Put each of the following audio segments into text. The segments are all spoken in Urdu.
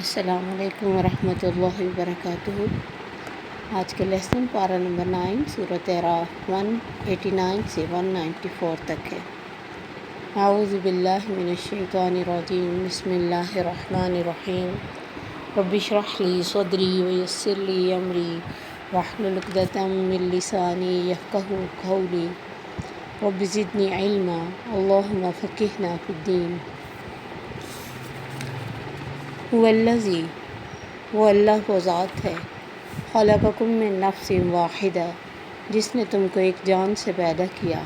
السلام علیکم ورحمۃ اللہ وبرکاتہ۔ آج کے لیسن پارہ نمبر 9 سورۃ اعراف 189 سے 194 تک ہے۔ اعوذ باللہ من الشیطان الرجیم، بسم اللہ الرحمن الرحیم۔ رب اشرح لی صدری ویسر لی امری واحلل عقدۃ من لسانی یفقہوا قولی رب زدنی علما اللہم فقہنا فی الدین۔ والذی، وہ اللہ وہ ذات ہے، خلقکم من نفس واحدہ، جس نے تم کو ایک جان سے پیدا کیا،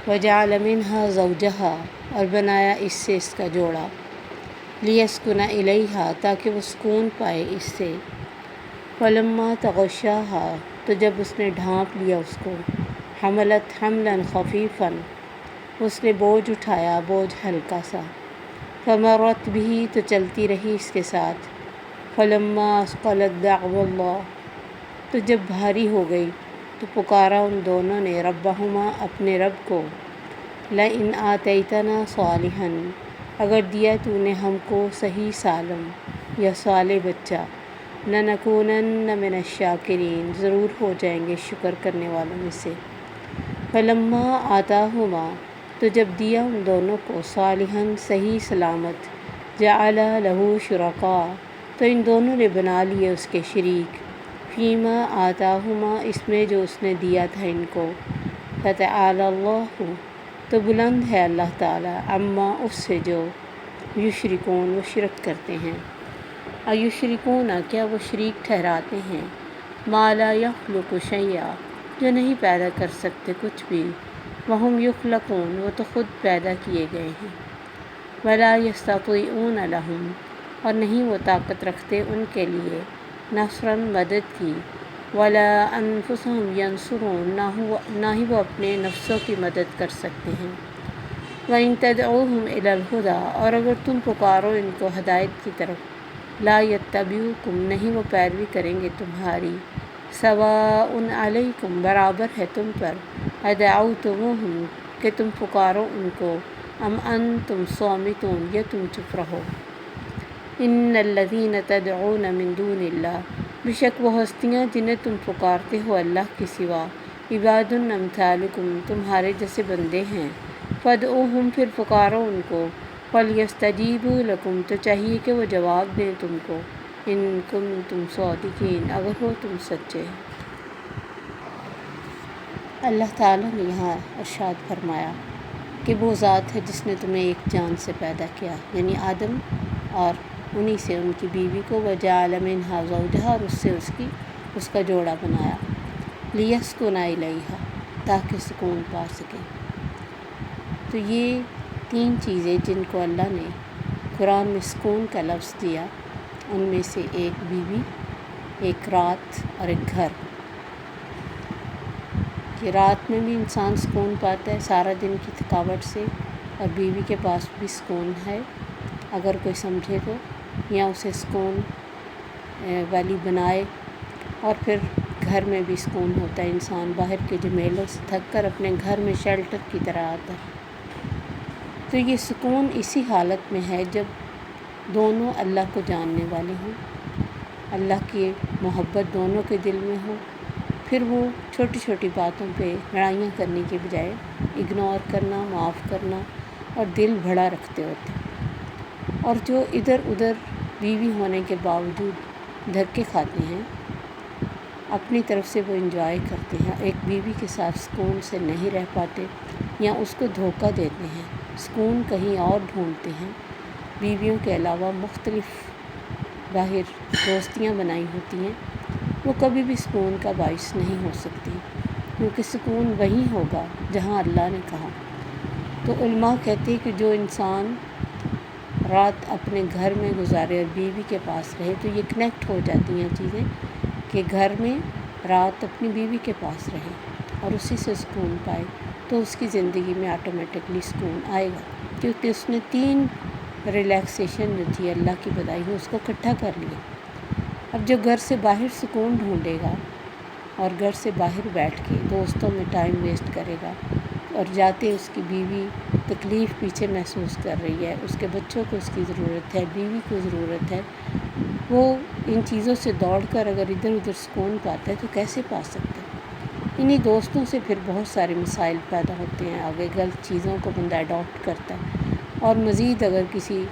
وجعل منہا زوجہا، اور بنایا اس سے اس کا جوڑا، لیسکن الیہا، تاکہ وہ سکون پائے اس سے، فلما تغشاہا، تو جب اس نے ڈھانپ لیا اس کو، حملت حملا خفیفا، اس نے بوجھ اٹھایا بوجھ ہلکا سا، فمرت بھی، تو چلتی رہی اس کے ساتھ، فلما اثقلت دعوا اللہ، تو جب بھاری ہو گئی تو پکارا ان دونوں نے ربہما، اپنے رب کو، لئن آتیتنا صالحا، اگر دیا تو نے ہم کو صحیح سالم یا صالح بچہ، لنکونن من الشاکرین، ضرور ہو جائیں گے شکر کرنے والوں میں سے، فلما آتاہما، تو جب دیا ان دونوں کو صالحا صحیح سلامت، جعل لہ شرکاء، تو ان دونوں نے بنا لیے اس کے شریک، فیما آتاہما، اس میں جو اس نے دیا تھا ان کو، فتعالی اللہ، تو بلند ہے اللہ تعالیٰ، عما، اس سے جو، یشرکون، وہ شرک کرتے ہیں، ایشرکون، کیا وہ شریک ٹھہراتے ہیں، ما لا یخلق شیئا، جو نہیں پیدا کر سکتے کچھ بھی، وہم یخلقون، وہ تو خود پیدا کیے گئے ہیں، ولا یستطیعون لہم، اور نہیں وہ طاقت رکھتے ان کے لیے، نصرا، مدد کی، ولا انفسہم ینصرون، نہ ہی وہ اپنے نفسوں کی مدد کر سکتے ہیں، وَإِن تَدْعُوهُمْ إِلَى الْهُدَىٰ، اور اگر تم پکارو ان کو ہدایت کی طرف، لا يَتَّبِعُوكُمْ، نہیں وہ پیروی کریں گے تمہاری، سَوَاءٌ عَلَيْكُمْ، برابر ہے تم پر، أَدْعَوْتُمُوهُمْ، کہ تم پکارو ان کو، ام انتم صامتون، یا تم چپ رہو، ان الذین تدعون من دون اللہ، بے شک وہ ہستیاں جنہیں تم پکارتے ہو اللہ کے سوا، عباد امثالکم، تمہارے جیسے بندے ہیں، فادعوہم، پھر پکارو ان کو، فلیستجیبوا لکم، تو چاہیے کہ وہ جواب دیں تم کو، ان کنتم صادقین، اگر ہو تم سچے۔ اللہ تعالیٰ نے یہاں ارشاد فرمایا کہ وہ ذات ہے جس نے تمہیں ایک جان سے پیدا کیا، یعنی آدم، اور انہی سے ان کی بیوی کو، وجعل منہا زوجہا، اور اس سے اس کا جوڑا بنایا، لیسکن الیہا، تاکہ سکون پا سکے۔ تو یہ تین چیزیں جن کو اللہ نے قرآن میں سکون کا لفظ دیا، ان میں سے ایک بیوی، ایک رات، اور ایک گھر، کہ رات میں بھی انسان سکون پاتا ہے سارا دن کی تھکاوٹ سے، اور بیوی کے پاس بھی سکون ہے اگر کوئی سمجھے تو، یا اسے سکون والی بنائے، اور پھر گھر میں بھی سکون ہوتا ہے، انسان باہر کے جھمیلوں سے تھک کر اپنے گھر میں شیلٹر کی طرح آتا ہے۔ تو یہ سکون اسی حالت میں ہے جب دونوں اللہ کو جاننے والے ہوں، اللہ کی محبت دونوں کے دل میں ہو، پھر وہ چھوٹی چھوٹی باتوں پہ لڑائیاں کرنے کے بجائے اگنور کرنا، معاف کرنا، اور دل بڑا رکھتے ہوتے ہیں، اور جو ادھر ادھر بیوی ہونے کے باوجود دھکے کھاتے ہیں، اپنی طرف سے وہ انجوائے کرتے ہیں، ایک بیوی کے ساتھ سکون سے نہیں رہ پاتے، یا اس کو دھوکہ دیتے ہیں، سکون کہیں اور ڈھونڈتے ہیں، بیویوں کے علاوہ مختلف باہر دوستیاں بنائی ہوتی ہیں، وہ کبھی بھی سکون کا باعث نہیں ہو سکتی، کیونکہ سکون وہی ہوگا جہاں اللہ نے کہا۔ تو علماء کہتے ہیں کہ جو انسان رات اپنے گھر میں گزارے اور بیوی کے پاس رہے، تو یہ کنیکٹ ہو جاتی ہیں چیزیں، کہ گھر میں رات اپنی بیوی کے پاس رہے اور اسی سے سکون پائے، تو اس کی زندگی میں آٹومیٹکلی سکون آئے گا، کیونکہ اس نے تین ریلیکسیشن جو تھی اللہ کی بدائی ہوئی، اس کو اکٹھا کر لیا۔ اب جو گھر سے باہر سکون ڈھونڈے گا، اور گھر سے باہر بیٹھ کے دوستوں میں ٹائم ویسٹ کرے گا، اور جاتے اس کی بیوی تکلیف پیچھے محسوس کر رہی ہے، اس کے بچوں کو اس کی ضرورت ہے، بیوی کو ضرورت ہے، وہ ان چیزوں سے دوڑ کر اگر ادھر ادھر سکون پاتا ہے تو کیسے پا سکتا ہے؟ انہی دوستوں سے پھر بہت سارے مسائل پیدا ہوتے ہیں، آگے غلط چیزوں کو بندہ اڈاپٹ کرتا ہے، اور مزید اگر کسی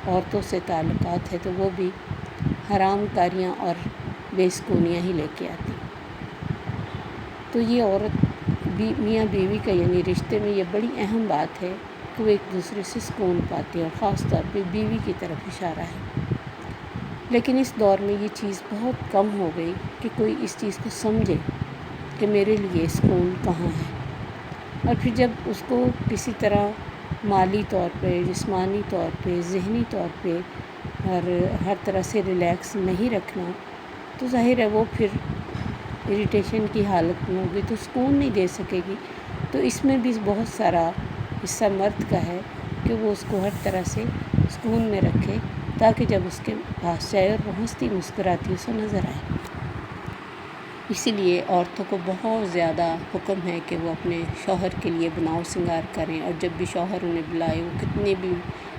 عورتوں سے تعلقات ہے تو وہ بھی حرام کاریاں اور بے سکونیاں ہی لے کے آتی۔ تو یہ عورت میاں بیوی کا یعنی رشتے میں یہ بڑی اہم بات ہے کہ وہ ایک دوسرے سے سکون پاتے ہیں، اور خاص طور پہ بیوی کی طرف اشارہ ہے۔ لیکن اس دور میں یہ چیز بہت کم ہو گئی کہ کوئی اس چیز کو سمجھے کہ میرے لیے سکون کہاں ہے، اور پھر جب اس کو کسی طرح مالی طور پہ، جسمانی طور پہ، ذہنی طور پہ اور ہر طرح سے ریلیکس نہیں رکھنا، تو ظاہر ہے وہ پھر اریٹیشن کی حالت میں ہوگی تو سکون نہیں دے سکے گی۔ تو اس میں بھی بہت سارا حصہ مرد کا ہے کہ وہ اس کو ہر طرح سے سکون میں رکھے، تاکہ جب اس کے پاس جائے اور وہ ہنستی مسکراتی اسے نظر آئے۔ اسی لیے عورتوں کو بہت زیادہ حکم ہے کہ وہ اپنے شوہر کے لیے بناؤ سنگار کریں، اور جب بھی شوہر انہیں بلائے، وہ کتنے بھی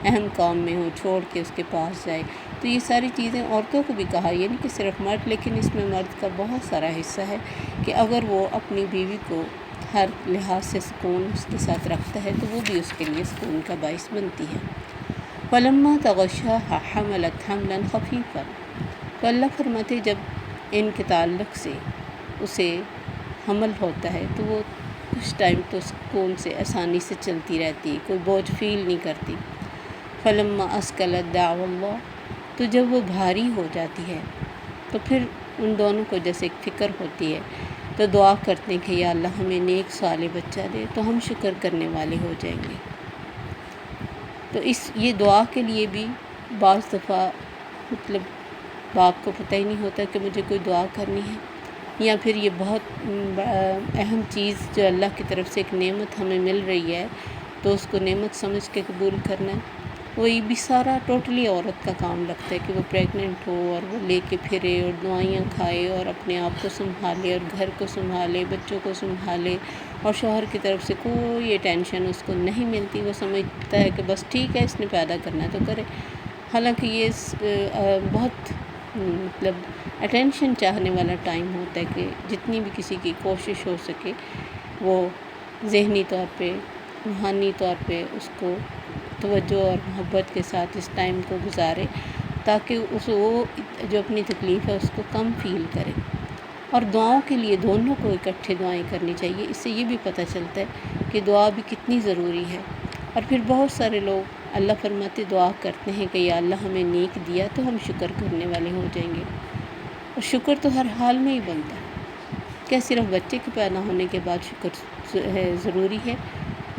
اہم کام میں ہوں، چھوڑ کے اس کے پاس جائے۔ تو یہ ساری چیزیں عورتوں کو بھی کہا، یہ نہیں کہ صرف مرد، لیکن اس میں مرد کا بہت سارا حصہ ہے کہ اگر وہ اپنی بیوی کو ہر لحاظ سے سکون اس کے ساتھ رکھتا ہے تو وہ بھی اس کے لیے سکون کا باعث بنتی ہے۔ فَلَمَّا تَغَشَّاهَا حَمَلَتْ حَمْلًا خَفِيفًا، تو اللہ فرماتے جب ان کے تعلق سے اسے حمل ہوتا ہے تو وہ کچھ ٹائم تو سکون سے آسانی سے چلتی رہتی، کوئی بوجھ فیل نہیں کرتی۔ فَلَمَّا أَثْقَلَتْ دَعَوَا اللَّهَ، تو جب وہ بھاری ہو جاتی ہے تو پھر ان دونوں کو جیسے ایک فکر ہوتی ہے تو دعا کرتے ہیں کہ یا اللہ ہمیں نیک صالح بچہ دے تو ہم شکر کرنے والے ہو جائیں گے۔ تو یہ دعا کے لیے بھی بعض دفعہ مطلب باپ کو پتہ ہی نہیں ہوتا کہ مجھے کوئی دعا کرنی ہے، یا پھر یہ بہت اہم چیز جو اللہ کی طرف سے ایک نعمت ہمیں مل رہی ہے تو اس کو نعمت سمجھ کے قبول کرنا ہے۔ وہی بھی سارا ٹوٹلی عورت کا کام لگتا ہے کہ وہ پریگننٹ ہو اور وہ لے کے پھرے اور دوائیاں کھائے اور اپنے آپ کو سنبھالے اور گھر کو سنبھالے، بچوں کو سنبھالے، اور شوہر کی طرف سے کوئی اٹینشن اس کو نہیں ملتی۔ وہ سمجھتا ہے کہ بس ٹھیک ہے، اس نے پیدا کرنا ہے تو کرے، حالانکہ یہ بہت مطلب اٹینشن چاہنے والا ٹائم ہوتا ہے کہ جتنی بھی کسی کی کوشش ہو سکے وہ ذہنی طور پہ، روحانی طور پہ اس کو توجہ اور محبت کے ساتھ اس ٹائم کو گزارے، تاکہ وہ جو اپنی تکلیف ہے اس کو کم فیل کرے۔ اور دعاؤں کے لیے دونوں کو اکٹھے دعائیں کرنی چاہیے، اس سے یہ بھی پتہ چلتا ہے کہ دعا بھی کتنی ضروری ہے۔ اور پھر بہت سارے لوگ اللہ فرماتے دعا کرتے ہیں کہ یا اللہ ہمیں نیک دیا تو ہم شکر کرنے والے ہو جائیں گے، اور شکر تو ہر حال میں ہی بنتا ہے، کیا صرف بچے کے پیدا ہونے کے بعد شکر ضروری ہے؟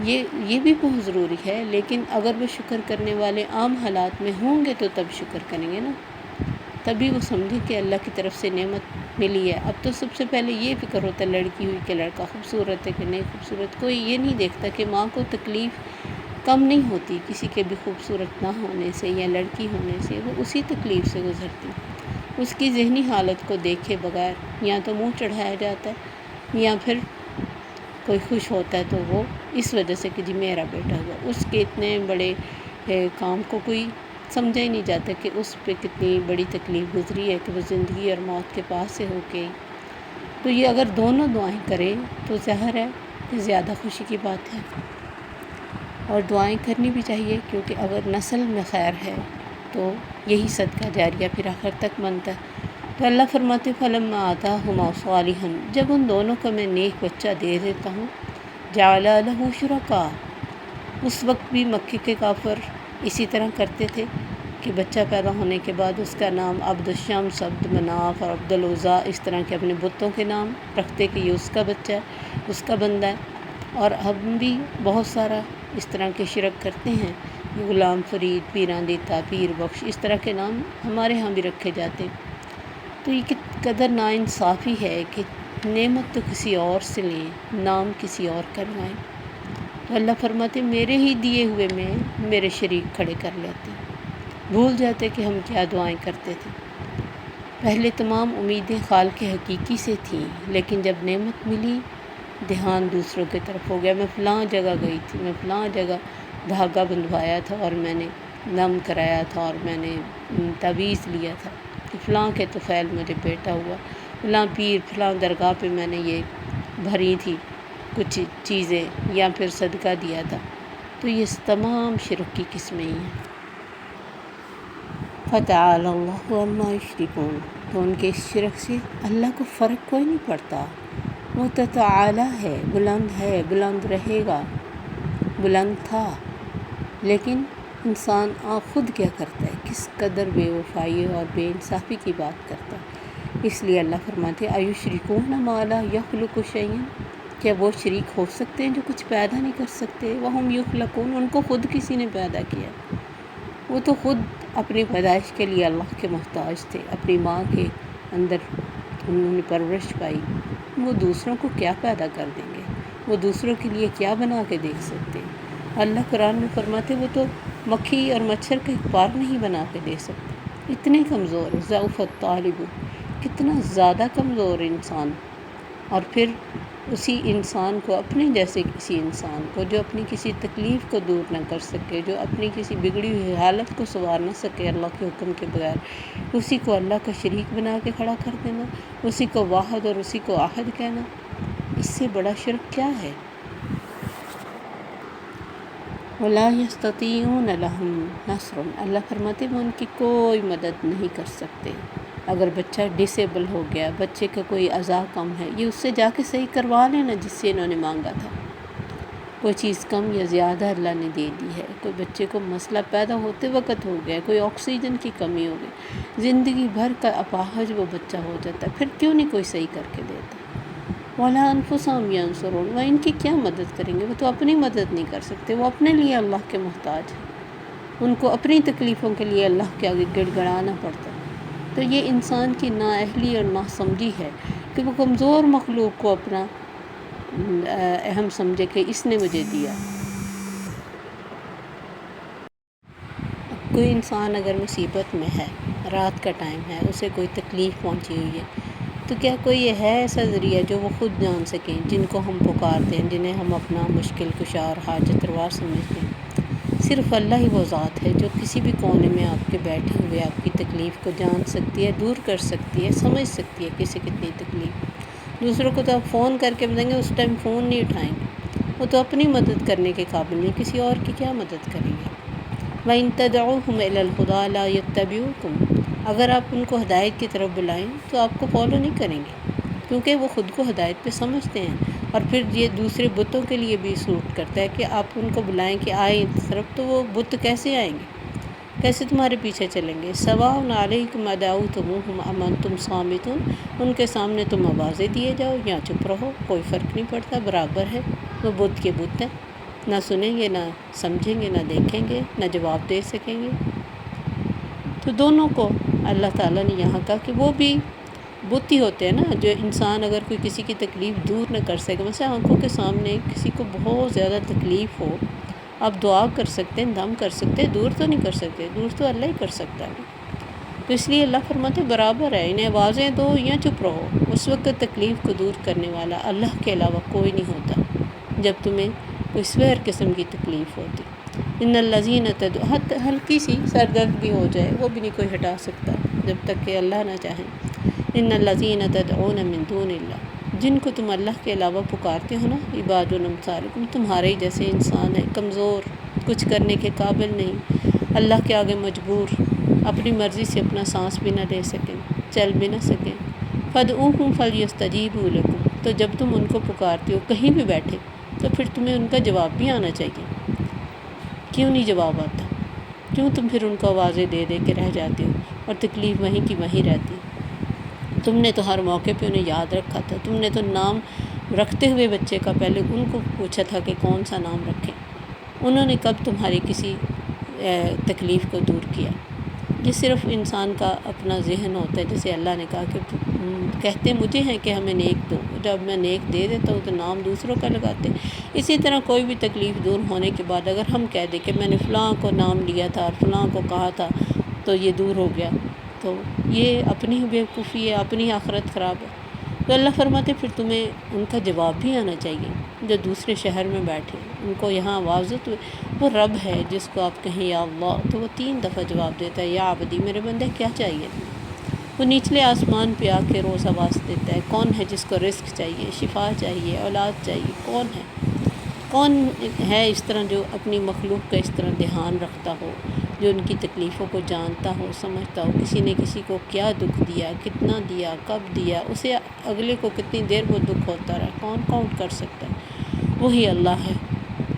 یہ بھی بہت ضروری ہے، لیکن اگر وہ شکر کرنے والے عام حالات میں ہوں گے تو تب شکر کریں گے نا، تبھی وہ سمجھیں کہ اللہ کی طرف سے نعمت ملی ہے۔ اب تو سب سے پہلے یہ فکر ہوتا ہے لڑکی ہوئی کہ لڑکا خوبصورت ہے کہ نہیں خوبصورت، کوئی یہ نہیں دیکھتا کہ ماں کو تکلیف کم نہیں ہوتی کسی کے بھی خوبصورت نہ ہونے سے یا لڑکی ہونے سے، وہ اسی تکلیف سے گزرتی۔ اس کی ذہنی حالت کو دیکھے بغیر یا تو منہ چڑھایا جاتا ہے، یا پھر کوئی خوش ہوتا ہے تو وہ اس وجہ سے کہ جی میرا بیٹا ہوا، اس کے اتنے بڑے کام کو کوئی سمجھا ہی نہیں جاتا کہ اس پہ کتنی بڑی تکلیف گزری ہے کہ وہ زندگی اور موت کے پاس سے ہو کے۔ تو یہ اگر دونوں دعائیں کریں تو ظاہر ہے کہ زیادہ خوشی کی بات ہے، اور دعائیں کرنی بھی چاہیے، کیونکہ اگر نسل میں خیر ہے تو یہی صدقہ جاریہ پھر آخر تک بنتا ہے۔ تو اللہ فرماتے فَلَمَّا آتَاهُمَا صَالِحًا، جب ان دونوں کو میں نیک بچہ دے دیتا ہوں، جَعَلَ لَهُ شُرَكَاءَ، اس وقت بھی مکے کے کافر اسی طرح کرتے تھے کہ بچہ پیدا ہونے کے بعد اس کا نام عبد الشمس، عبد مناف اور عبد العزیٰ اس طرح کے اپنے بتوں کے نام رکھتے کہ یہ اس کا بچہ ہے، اس کا بندہ ہے۔ اور ہم بھی بہت سارا اس طرح کے شرک کرتے ہیں، غلام فرید، پیراں دیتا، پیر بخش، اس طرح کے نام ہمارے ہاں بھی رکھے جاتے ہیں۔ تو یہ قدر ناانصافی ہے کہ نعمت تو کسی اور سے لیں، نام کسی اور کا لگائیں۔ تو اللہ فرماتے میرے ہی دیے ہوئے میں میرے شریک کھڑے کر لیتے، بھول جاتے کہ ہم کیا دعائیں کرتے تھے۔ پہلے تمام امیدیں خالق حقیقی سے تھیں، لیکن جب نعمت ملی دھیان دوسروں کی طرف ہو گیا، میں فلاں جگہ گئی تھی، میں فلاں جگہ دھاگا بندھوایا تھا اور میں نے نم کرایا تھا اور میں نے تعویذ لیا تھا کہ فلاں کے طفیل مجھے بیٹا ہوا، فلاں پیر فلاں درگاہ پہ میں نے یہ بھری تھی کچھ چیزیں یا پھر صدقہ دیا تھا. تو یہ تمام شرک کی قسمیں ہی ہیں. فتعالی اللہ عما یشرکون. تو ان کے اس شرک سے اللہ کو فرق کوئی نہیں پڑتا. وہ تو تعالی ہے، بلند رہے گا، بلند تھا. لیکن انسان خود کیا کرتا ہے، کس قدر بے وفائی اور بے انصافی کی بات کرتا ہے. اس لیے اللہ فرماتے ہیں ایشرکون ما لا یخلق شیئا. کیا وہ شریک ہو سکتے ہیں جو کچھ پیدا نہیں کر سکتے؟ وہم یخلقون. ان کو خود کسی نے پیدا کیا، وہ تو خود اپنی پیدائش کے لیے اللہ کے محتاج تھے. اپنی ماں کے اندر انہوں نے پرورش پائی، وہ دوسروں کو کیا پیدا کر دیں گے؟ وہ دوسروں کے لیے کیا بنا کے دیکھ سکتے ہیں؟ اللہ قرآن میں فرماتے وہ تو مکھی اور مچھر کا ایک پار نہیں بنا کے دے سکتے. اتنے کمزور. ضعف الطالب. کتنا زیادہ کمزور انسان. اور پھر اسی انسان کو، اپنے جیسے کسی انسان کو جو اپنی کسی تکلیف کو دور نہ کر سکے، جو اپنی کسی بگڑی ہوئی حالت کو سنوار نہ سکے اللہ کے حکم کے بغیر، اسی کو اللہ کا شریک بنا کے کھڑا کر دینا، اسی کو واحد اور اسی کو احد کہنا، اس سے بڑا شرک کیا ہے؟ وَلَا يَسْتَطِيعُونَ لَهُمْ نَصْرٌ. اللہ فرماتے وہ ان کی کوئی مدد نہیں کر سکتے. اگر بچہ ڈسیبل ہو گیا، بچے کا کوئی اعضاء کم ہے، یہ اس سے جا کے صحیح کروا لینا جس سے انہوں نے مانگا تھا. کوئی چیز کم یا زیادہ اللہ نے دے دی ہے، کوئی بچے کو مسئلہ پیدا ہوتے وقت ہو گیا، کوئی آکسیجن کی کمی ہو گئی، زندگی بھر کا اپاہج وہ بچہ ہو جاتا ہے، پھر کیوں نہیں کوئی صحیح کر کے دیتا؟ وَلَا أَنفُسَهُمْ يَنصُرُونَ. وہ ان کی کیا مدد کریں گے؟ وہ تو اپنی مدد نہیں کر سکتے. وہ اپنے لیے اللہ کے محتاج ہیں، ان کو اپنی تکلیفوں کے لیے اللہ کے آگے گڑ گڑانا پڑتا ہے. تو یہ انسان کی نااہلی اور ناسمجھی ہے کہ وہ کمزور مخلوق کو اپنا اہم سمجھے کہ اس نے مجھے دیا. کوئی انسان اگر مصیبت میں ہے، رات کا ٹائم ہے، اسے کوئی تکلیف پہنچی ہوئی ہے، تو کیا کوئی یہ ہے ایسا ذریعہ جو وہ خود جان سکیں، جن کو ہم پکارتے ہیں، جنہیں ہم اپنا مشکل کشا اور حاجت روا سمجھتے ہیں؟ صرف اللہ ہی وہ ذات ہے جو کسی بھی کونے میں آپ کے بیٹھے ہوئے آپ کی تکلیف کو جان سکتی ہے، دور کر سکتی ہے، سمجھ سکتی ہے کسی کتنی تکلیف. دوسروں کو تو آپ فون کر کے بتائیں گے، اس ٹائم فون نہیں اٹھائیں گے. وہ تو اپنی مدد کرنے کے قابل نہیں، کسی اور کی کیا مدد کریں گے؟ وَإِن تَدْعُوهُمْ إِلَى الْهُدَىٰ لَا يَتَّبِعُوكُمْ. اگر آپ ان کو ہدایت کی طرف بلائیں تو آپ کو فالو نہیں کریں گے، کیونکہ وہ خود کو ہدایت پہ سمجھتے ہیں. اور پھر یہ دوسرے بتوں کے لیے بھی سوٹ کرتا ہے کہ آپ ان کو بلائیں کہ آئیں اس طرف، تو وہ بت کیسے آئیں گے، کیسے تمہارے پیچھے چلیں گے؟ سواء علیکم ادعوتموہم ام انتم صامتون. ان کے سامنے تم آوازیں دیے جاؤ یا چپ رہو، کوئی فرق نہیں پڑتا، برابر ہے. وہ بت کے بت ہیں، نہ سنیں گے، نہ سمجھیں گے، نہ دیکھیں گے، نہ جواب دے سکیں گے. تو دونوں کو اللہ تعالیٰ نے یہاں کہا کہ وہ بھی بت ہی ہوتے ہیں نا. جو انسان اگر کوئی کسی کی تکلیف دور نہ کر سکے، مثلا آنکھوں کے سامنے کسی کو بہت زیادہ تکلیف ہو، آپ دعا کر سکتے ہیں، دم کر سکتے ہیں، دور تو نہیں کر سکتے، دور تو اللہ ہی کر سکتا ہے. تو اس لیے اللہ فرماتے برابر ہے، انہیں آوازیں دو یا چپ رہو. اس وقت تکلیف کو دور کرنے والا اللہ کے علاوہ کوئی نہیں ہوتا جب تمہیں کوئی سویر قسم کی تکلیف ہوتی. ان الذین ہلکی سی سر درد بھی ہو جائے وہ بھی نہیں کوئی ہٹا سکتا جب تک کہ اللہ نہ چاہیں. ان الذین تدعون من دون اللہ. جن کو تم اللہ کے علاوہ پکارتے ہو نا، عباد امثالکم، تمہارے ہی جیسے انسان ہے، کمزور، کچھ کرنے کے قابل نہیں، اللہ کے آگے مجبور، اپنی مرضی سے اپنا سانس بھی نہ لے سکیں، چل بھی نہ سکیں. فادعوہم فلیستجیبوا لکم. تو جب تم ان کو پکارتے ہو کہیں بھی بیٹھے، تو پھر تمہیں ان کا جواب بھی آنا چاہیے. کیوں نہیں جواب آتا؟ کیوں تم پھر ان کو آوازیں دے دے کے رہ جاتے ہو اور تکلیف وہیں کی وہیں رہتی؟ تم نے تو ہر موقع پہ انہیں یاد رکھا تھا. تم نے تو نام رکھتے ہوئے بچے کا پہلے ان کو پوچھا تھا کہ کون سا نام رکھیں. انہوں نے کب تمہاری کسی تکلیف کو دور کیا؟ یہ صرف انسان کا اپنا ذہن ہوتا ہے. جیسے اللہ نے کہا کہ کہتے مجھے ہیں کہ ہمیں نیک دو، جب میں نیک دے دیتا ہوں تو نام دوسروں کا لگاتے. اسی طرح کوئی بھی تکلیف دور ہونے کے بعد اگر ہم کہہ دیں کہ میں نے فلاں کو نام لیا تھا اور فلاں کو کہا تھا تو یہ دور ہو گیا، تو یہ اپنی بیوقوفی ہے، اپنی آخرت خراب ہے. تو اللہ فرماتے پھر تمہیں ان کا جواب بھی آنا چاہیے، جو دوسرے شہر میں بیٹھے ان کو یہاں آواز دو تو وہ رب ہے جس کو آپ کہیں یا اللہ تو وہ 3 دفعہ جواب دیتا ہے، یا عبدی میرے بندے کیا چاہیے تمہیں؟ وہ نچلے آسمان پہ آ کے روز آواز دیتا ہے، کون ہے جس کو رزق چاہیے، شفا چاہیے، اولاد چاہیے، کون ہے اس طرح جو اپنی مخلوق کا اس طرح دھیان رکھتا ہو، جو ان کی تکلیفوں کو جانتا ہو، سمجھتا ہو، کسی نے کسی کو کیا دکھ دیا، کتنا دیا، کب دیا، اسے اگلے کو کتنی دیر وہ دکھ ہوتا رہا، کون کاؤنٹ کر سکتا ہے؟ وہی اللہ ہے،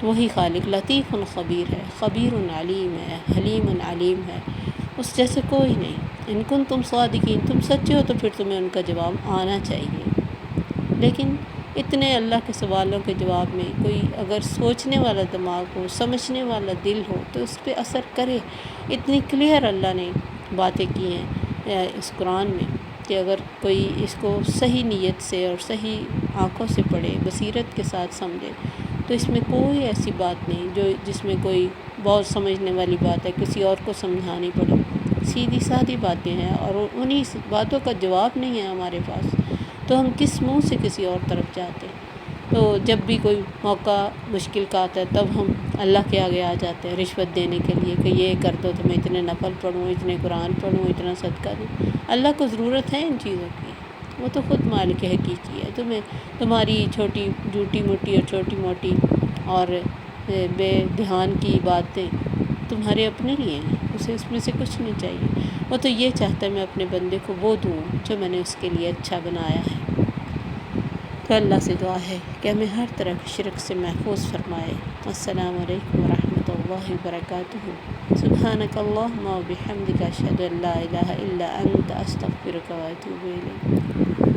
وہی خالق لطیف خبیر ہے، خبیر علیم ہے، حلیم علیم ہے، اس جیسے کوئی نہیں۔ ان کن تم صادقین، تم سچے ہو تو پھر تمہیں ان کا جواب آنا چاہیے۔ لیکن اتنے اللہ کے سوالوں کے جواب میں کوئی اگر سوچنے والا دماغ ہو، سمجھنے والا دل ہو تو اس پہ اثر کرے۔ اتنی کلیئر اللہ نے باتیں کی ہیں اس قرآن میں کہ اگر کوئی اس کو صحیح نیت سے اور صحیح آنکھوں سے پڑھے، بصیرت کے ساتھ سمجھے، تو اس میں کوئی ایسی بات نہیں جس میں کوئی بہت سمجھنے والی بات ہے، کسی اور کو سمجھانی پڑے۔ سیدھی سادی باتیں ہیں اور انہی باتوں کا جواب نہیں ہے ہمارے پاس، تو ہم کس منہ سے کسی اور طرف جاتے ہیں؟ تو جب بھی کوئی موقع مشکل کا آتا ہے تب ہم اللہ کے آگے آ جاتے ہیں رشوت دینے کے لیے کہ یہ کر دو تو میں اتنے نفل پڑھوں، اتنے قرآن پڑھوں، اتنا صدقہ دوں۔ اللہ کو ضرورت ہے ان چیزوں کی، وہ تو خود مالک حقیقی ہے۔ تمہاری چھوٹی جھوٹی موٹی اور چھوٹی موٹی اور بے دھیان کی باتیں تمہارے اپنے لیے ہیں، اسے اس میں سے کچھ نہیں چاہیے۔ وہ تو یہ چاہتا ہے میں اپنے بندے کو وہ دوں جو میں نے اس کے لیے اچھا بنایا ہے۔ تو اللہ سے دعا ہے کہ ہمیں ہر طرح کے شرک سے محفوظ فرمائے۔ السلام علیکم ورحمۃ اللہ وبرکاتہ۔ سبحانک اللہم و بحمدک، اشہد ان لا الہ الا انت، استغفرک و اتوب الیک۔